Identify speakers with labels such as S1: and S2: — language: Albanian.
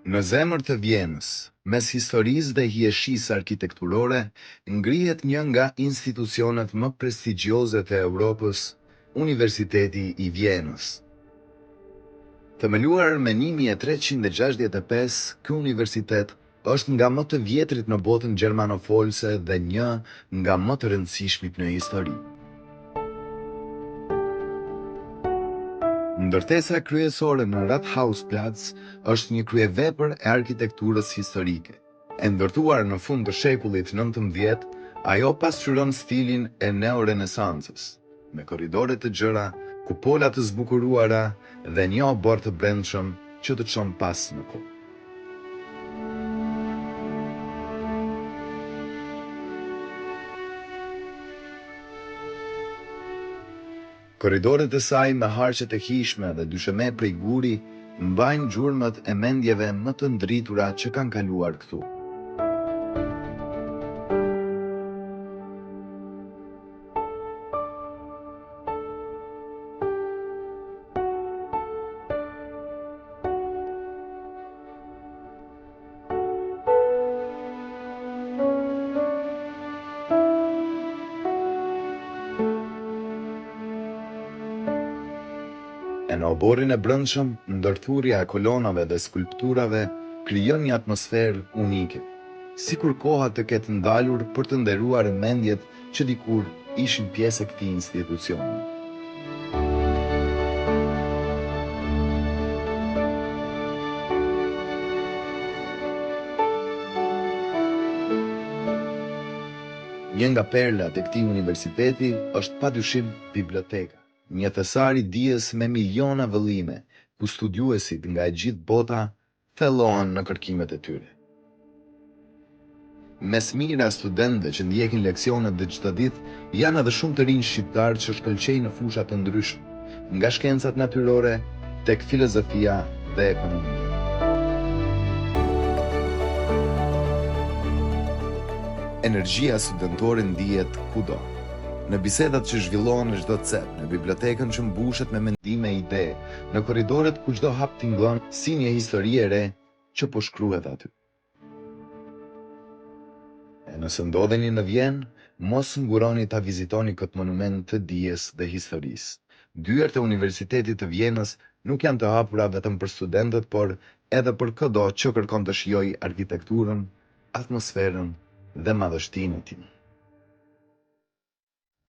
S1: Në zemër të Vjenës, mes historisë dhe hijeshisë arkitekturore, ngrihet një nga institucionet më prestigjioze të Evropës, Universiteti i Vjenës. Themeluar me 1365, ky universitet është nga më të vjetrit në botën gjermanofolse dhe një nga më të rëndësishmit në histori. Ndërtesa kryesore në Rathausplatz është një kryevepër e arkitekturës historike. E ndërtuar në fund të shekullit 19, ajo pasqyron stilin e neorenesancës, me korridore të gjëra, kupola të zbukuruara dhe një obor të brendshëm që të çon pas në kohë. Korridoret e saj me harqe të hishme dhe dysheme prej guri mbajnë gjurmët e mendjeve më të ndritura që kanë kaluar këtu. Në oborin e brendshëm, ndërthurja e kolonave dhe skulpturave krijon një atmosferë unike, sikur koha të ketë ndalur për të nderuar mendjet që dikur ishin pjesë e këtij institucioni. Një nga perlat e këtij universiteti është padyshim biblioteka, një thesar i dijes me miliona vëllime, ku studiuesit nga e gjithë bota thellohen në kërkimet e tyre. Mes mira studentëve që ndjekin leksionet dhe çdo ditë, janë edhe shumë të rinj shqiptar që shkëlqejnë në fusha të ndryshme, nga shkencat natyrore tek filozofia dhe ekonomia. Energjia studentore ndihet kudo. Në bisedat që zhvillohen në çdo cep, në bibliotekën që mbushet me mendime e ide, në korridoret ku çdo hap tingëllon si një histori e re që po shkruhet aty. E nëse ndodheni në Vjenë, mos nguroni ta vizitoni këtë monument të dijes dhe historisë. Dyert e Universitetit të Vjenës nuk janë të hapura vetëm për studentët, por edhe për çdo që kërkon të shijojë arkitekturën, atmosferën dhe madhështinë e tij.